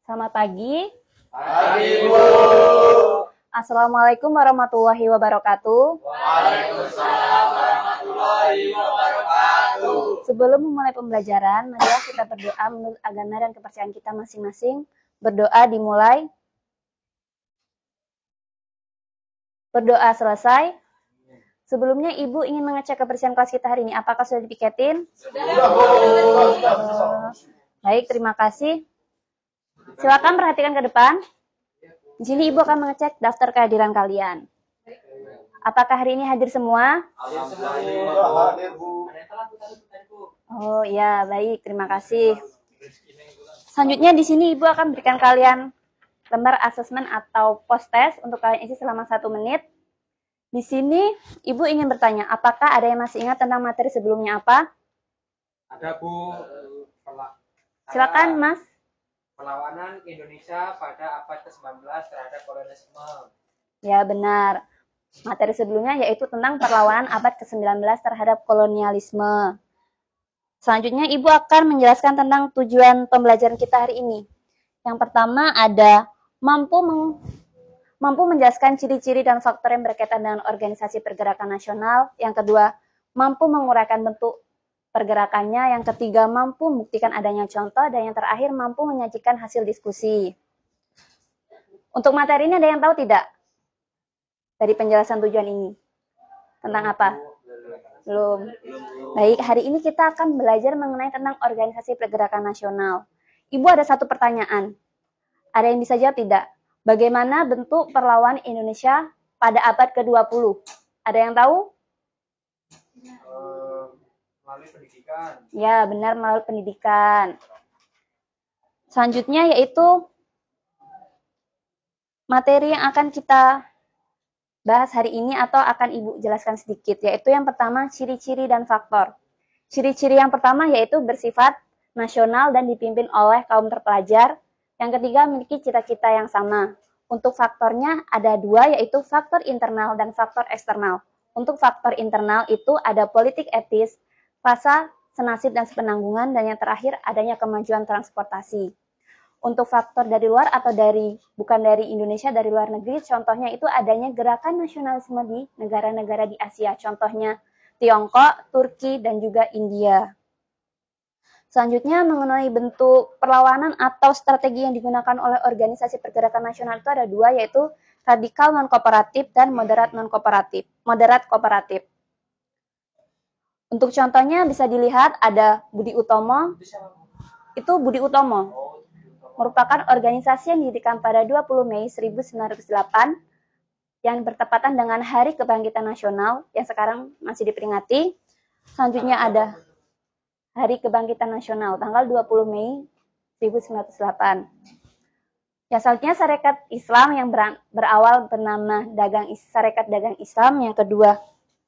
Selamat pagi. Pagi, Bu. Assalamualaikum warahmatullahi wabarakatuh. Waalaikumsalam warahmatullahi wabarakatuh. Sebelum memulai pembelajaran, marilah kita berdoa menurut agama dan kepercayaan kita masing-masing. Berdoa dimulai. Berdoa selesai. Sebelumnya Ibu ingin mengecek kebersihan kelas kita hari ini. Apakah sudah dipiketin? Sudah, Bu. Baik, terima kasih. Silakan perhatikan ke depan. Di sini Ibu akan mengecek daftar kehadiran kalian. Apakah hari ini hadir semua? Alhamdulillah hadir, Bu. Oh iya, baik, terima kasih. Selanjutnya di sini Ibu akan berikan kalian lembar asesmen atau post test untuk kalian isi selama 1 menit. Di sini Ibu ingin bertanya, apakah ada yang masih ingat tentang materi sebelumnya apa? Ada, Bu. Silakan, Mas. Perlawanan Indonesia pada abad ke-19 terhadap kolonialisme. Ya, benar. Materi sebelumnya yaitu tentang perlawanan abad ke-19 terhadap kolonialisme. Selanjutnya Ibu akan menjelaskan tentang tujuan pembelajaran kita hari ini. Yang pertama ada mampu menjelaskan ciri-ciri dan faktor yang berkaitan dengan organisasi pergerakan nasional. Yang kedua, mampu menguraikan bentuk pergerakannya. Yang ketiga, mampu membuktikan adanya contoh. Dan yang terakhir, mampu menyajikan hasil diskusi. Untuk materi ini ada yang tahu tidak? Dari penjelasan tujuan ini. Tentang apa? Belum. Baik, hari ini kita akan belajar mengenai tentang organisasi pergerakan nasional. Ibu ada satu pertanyaan. Ada yang bisa jawab tidak? Bagaimana bentuk perlawanan Indonesia pada abad ke-20? Ada yang tahu? Melalui pendidikan. Ya, benar, melalui pendidikan. Selanjutnya yaitu materi yang akan kita bahas hari ini atau akan Ibu jelaskan sedikit, yaitu yang pertama ciri-ciri dan faktor. Ciri-ciri yang pertama yaitu bersifat nasional dan dipimpin oleh kaum terpelajar. Yang ketiga memiliki cita-cita yang sama. Untuk faktornya ada 2, yaitu faktor internal dan faktor eksternal. Untuk faktor internal itu ada politik etis, rasa senasib dan sepenanggungan, dan yang terakhir adanya kemajuan transportasi. Untuk faktor dari luar atau bukan dari Indonesia, dari luar negeri, contohnya itu adanya gerakan nasionalisme di negara-negara di Asia, contohnya Tiongkok, Turki, dan juga India. Selanjutnya mengenai bentuk perlawanan atau strategi yang digunakan oleh organisasi pergerakan nasional itu ada 2, yaitu radikal non-kooperatif dan moderat kooperatif. Untuk contohnya bisa dilihat ada Budi Utomo. Itu Budi Utomo merupakan organisasi yang didirikan pada 20 Mei 1908 yang bertepatan dengan Hari Kebangkitan Nasional yang sekarang masih diperingati. Selanjutnya ada Hari Kebangkitan Nasional tanggal 20 Mei 1908. Yang selanjutnya Sarekat Islam yang berawal bernama Sarekat Dagang Islam.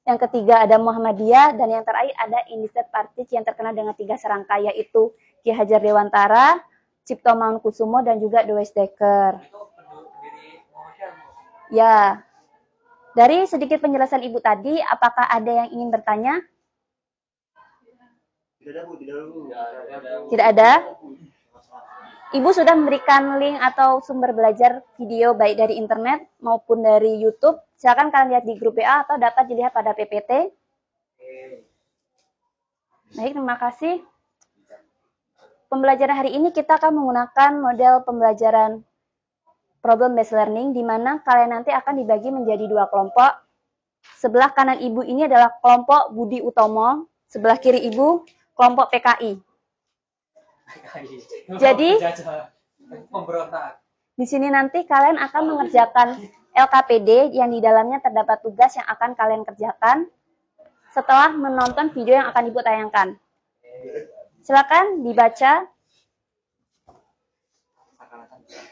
Yang ketiga ada Muhammadiyah, dan yang terakhir ada Independent Party yang terkenal dengan 3 serangkai, yaitu Ki Hajar Dewantara, Cipto Mangunkusumo, dan juga The Dekker. Ya, dari sedikit penjelasan Ibu tadi, apakah ada yang ingin bertanya? Tidak ada? Ibu sudah memberikan link atau sumber belajar video baik dari internet maupun dari YouTube. Silakan kalian lihat di grup WA atau dapat dilihat pada PPT. Baik, terima kasih. Pembelajaran hari ini kita akan menggunakan model pembelajaran problem based learning, di mana kalian nanti akan dibagi menjadi 2 kelompok. Sebelah kanan Ibu ini adalah kelompok Budi Utomo, sebelah kiri Ibu kelompok PKI. Jadi di sini nanti kalian akan mengerjakan LKPD yang di dalamnya terdapat tugas yang akan kalian kerjakan setelah menonton video yang akan Ibu tayangkan. Silakan dibaca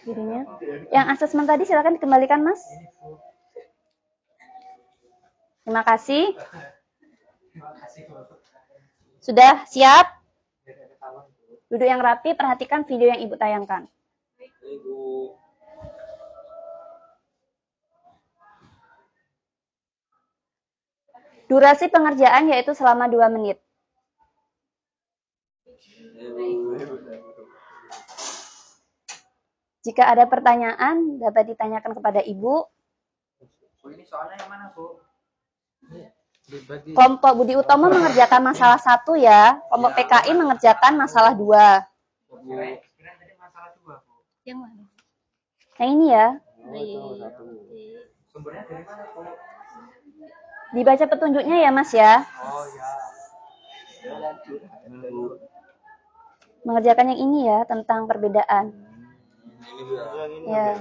videonya. Yang asesmen tadi silakan dikembalikan, Mas. Terima kasih. Sudah siap? Duduk yang rapi, perhatikan video yang Ibu tayangkan. Durasi pengerjaan yaitu selama 2 menit. Jika ada pertanyaan, dapat ditanyakan kepada Ibu. Bu, ini soalnya yang mana, Bu? Kelompok Budi Utomo mengerjakan masalah 1 ya. Kelompok PKI mengerjakan masalah 2. Kira-kira tadi masalah 2, Bu. Yang mana? Yang ini ya. Sumbernya dari mana, Bu? Dibaca petunjuknya ya, Mas ya. Oh ya. Mengerjakan yang ini ya, tentang perbedaan. Ya.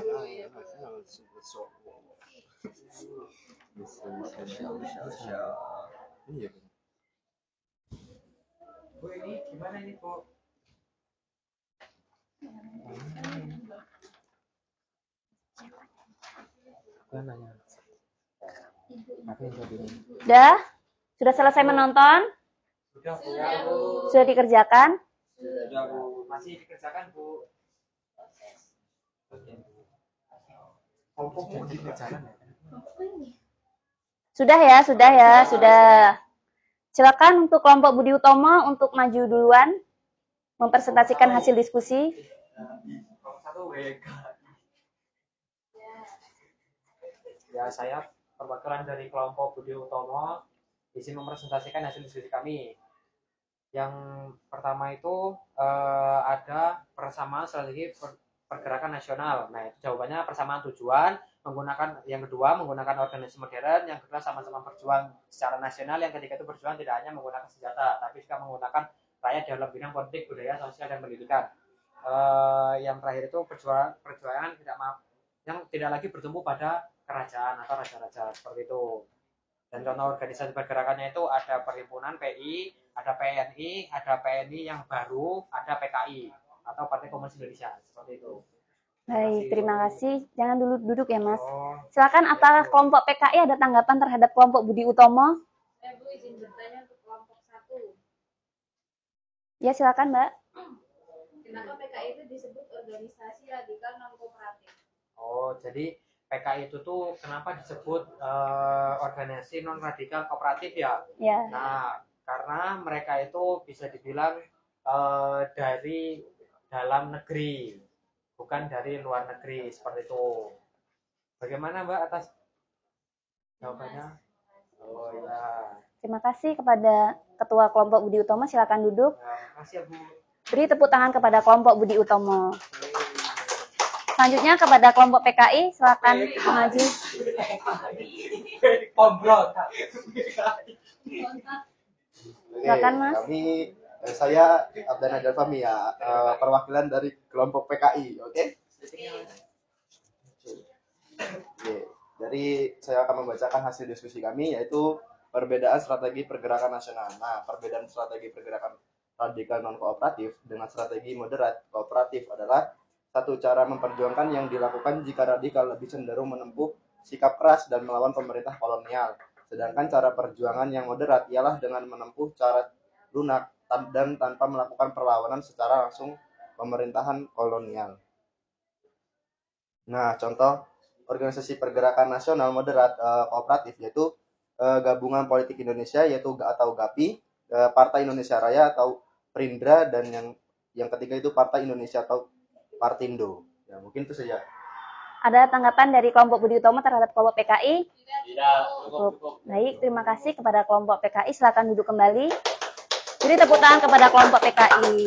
Bu, ini gimana ini, Bu? Udah? Sudah selesai menonton? Sudah, Bu. Sudah dikerjakan? Sudah, Bu. Masih dikerjakan, Bu. Kelompokmu dikerjakan ya? Sudah ya, sudah. Silakan untuk kelompok Budi Utomo untuk maju duluan, mempresentasikan hasil diskusi. Ya, saya perwakilan dari kelompok Budi Utomo di sini mempresentasikan hasil diskusi kami. Yang pertama itu ada persamaan strategi pergerakan nasional. Nah, itu jawabannya persamaan tujuan, yang kedua menggunakan organisasi modern, yang kedua sama-sama berjuang secara nasional, yang ketiga itu berjuang tidak hanya menggunakan senjata, tapi juga menggunakan rakyat dalam bidang politik, budaya, sosial, dan pendidikan. Yang terakhir itu perjuangan yang tidak lagi bertumbuh pada kerajaan atau raja-raja seperti itu. Dan contoh organisasi pergerakannya itu ada Perhimpunan PI, ada PNI, ada PNI yang baru, ada PKI atau Partai Komunis Indonesia seperti itu. Baik, terima kasih. Jangan dulu duduk ya, Mas. Silakan, apakah kelompok PKI ada tanggapan terhadap kelompok Budi Utomo? Bu, izin bertanya untuk kelompok 1. Ya, silakan, Mbak. Kenapa PKI itu disebut organisasi radikal non kooperatif? Oh, jadi PKI itu tuh kenapa disebut organisasi non radikal kooperatif ya? Ya. Nah, karena mereka itu bisa dibilang dari dalam negeri, bukan dari luar negeri seperti itu. Bagaimana, Mbak, atas jawabannya? Oh ya. Terima kasih kepada Ketua Kelompok Budi Utomo. Silakan duduk. Terima kasih ya, Bu. Beri tepuk tangan kepada kelompok Budi Utomo. Selanjutnya kepada kelompok PKI, silakan maju. Silakan, Mas. Saya Abdan Adel Fahmi ya, perwakilan dari kelompok PKI, oke? Jadi saya akan membacakan hasil diskusi kami, yaitu perbedaan strategi pergerakan nasional. Nah, perbedaan strategi pergerakan radikal non-kooperatif dengan strategi moderat kooperatif adalah satu cara memperjuangkan yang dilakukan jika radikal lebih cenderung menempuh sikap keras dan melawan pemerintah kolonial. Sedangkan cara perjuangan yang moderat ialah dengan menempuh cara lunak dan tanpa melakukan perlawanan secara langsung pemerintahan kolonial. Nah, contoh organisasi pergerakan nasional moderat kooperatif yaitu Gabungan Politik Indonesia yaitu atau GAPI, Partai Indonesia Raya atau Perindra, dan yang ketiga itu Partai Indonesia atau Partindo. Ya, mungkin itu saja. Ada tanggapan dari kelompok Budi Utomo terhadap kelompok PKI? Tidak, cukup. Baik, terima kasih kepada kelompok PKI. Silakan duduk kembali. Beri tepuk tangan kepada kelompok PKI.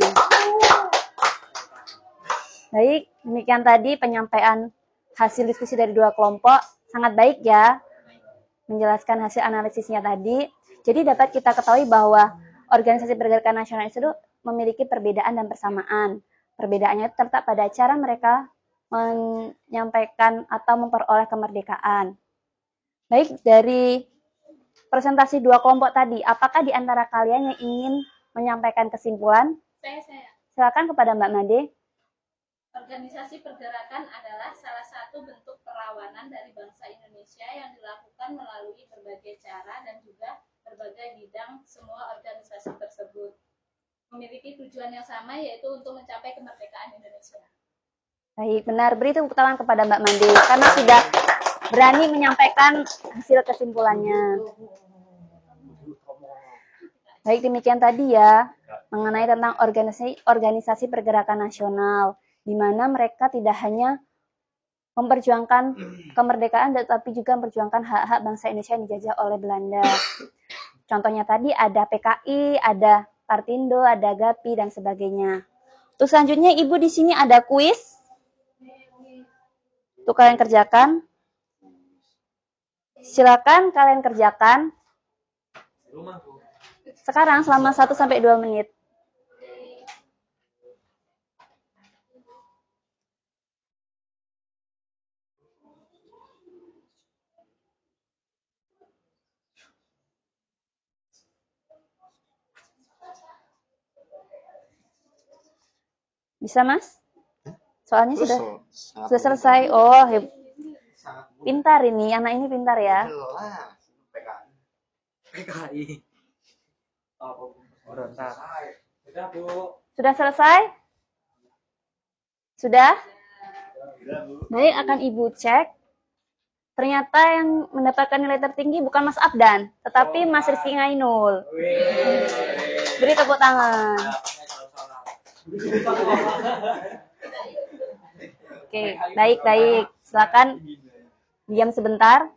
Baik, demikian tadi penyampaian hasil diskusi dari dua kelompok. Sangat baik ya, menjelaskan hasil analisisnya tadi. Jadi dapat kita ketahui bahwa organisasi pergerakan nasional itu memiliki perbedaan dan persamaan. Perbedaannya terletak pada cara mereka menyampaikan atau memperoleh kemerdekaan. Baik, dari presentasi dua kelompok tadi, apakah di antara kalian yang ingin menyampaikan kesimpulan? Saya. Silakan kepada Mbak Made. Organisasi pergerakan adalah salah satu bentuk perlawanan dari bangsa Indonesia yang dilakukan melalui berbagai cara dan juga berbagai bidang. Semua organisasi tersebut memiliki tujuan yang sama, yaitu untuk mencapai kemerdekaan Indonesia. Baik, benar. Beri tepuk tangan kepada Mbak Made karena sudah berani menyampaikan hasil kesimpulannya. Baik, demikian tadi ya mengenai tentang organisasi pergerakan nasional. di mana mereka tidak hanya memperjuangkan kemerdekaan, tetapi juga memperjuangkan hak-hak bangsa Indonesia yang dijajah oleh Belanda. Contohnya tadi ada PKI, ada Partindo, ada GAPI, dan sebagainya. Untuk selanjutnya, Ibu di sini ada kuis. Untuk kalian kerjakan. Silakan kalian kerjakan. Sekarang selama 1-2 menit. Bisa, Mas? Soalnya sudah selesai. Oh, pintar ini. Anak ini pintar ya. PKI. Sudah, Bu. Sudah selesai? Sudah? Baik, akan Ibu cek. Ternyata yang mendapatkan nilai tertinggi bukan Mas Abdan, tetapi Mas Rizky Ngainul. Beri tepuk tangan. Oke, baik. Silakan diam sebentar.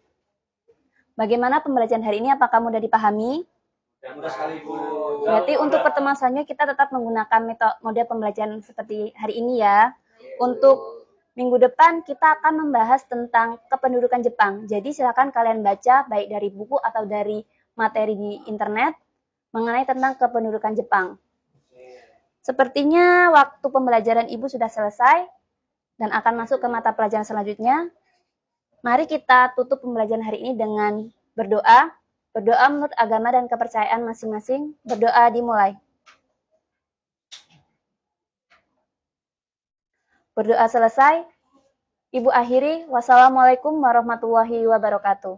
Bagaimana pembelajaran hari ini? Apakah mudah dipahami? Mudah sekali, Bu. Berarti untuk pertemuan selanjutnya kita tetap menggunakan metode pembelajaran seperti hari ini ya. Untuk minggu depan kita akan membahas tentang kependudukan Jepang. Jadi silakan kalian baca baik dari buku atau dari materi di internet mengenai tentang kependudukan Jepang. Sepertinya waktu pembelajaran Ibu sudah selesai dan akan masuk ke mata pelajaran selanjutnya. Mari kita tutup pembelajaran hari ini dengan berdoa. Berdoa menurut agama dan kepercayaan masing-masing. Berdoa dimulai. Berdoa selesai. Ibu akhiri. Wassalamualaikum warahmatullahi wabarakatuh.